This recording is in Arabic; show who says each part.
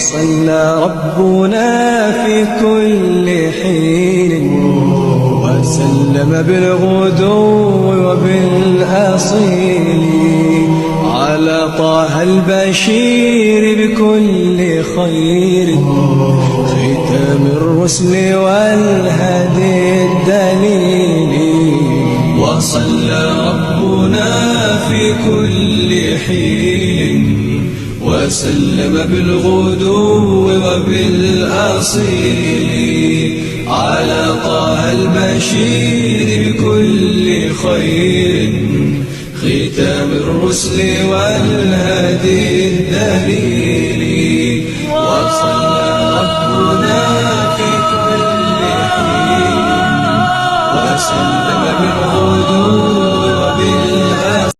Speaker 1: وصلى ربنا في كل حين وسلم بالغدو وبالأصيل على طه البشير بكل خير ختام الرسل والهدي الدليل. وصلى ربنا في كل حين وسلم بالغدو وبالأصيل على طه البشير بكل خير ختام الرسل والهدي الدليل. وصلى ربنا في كل حين وسلم بالغدو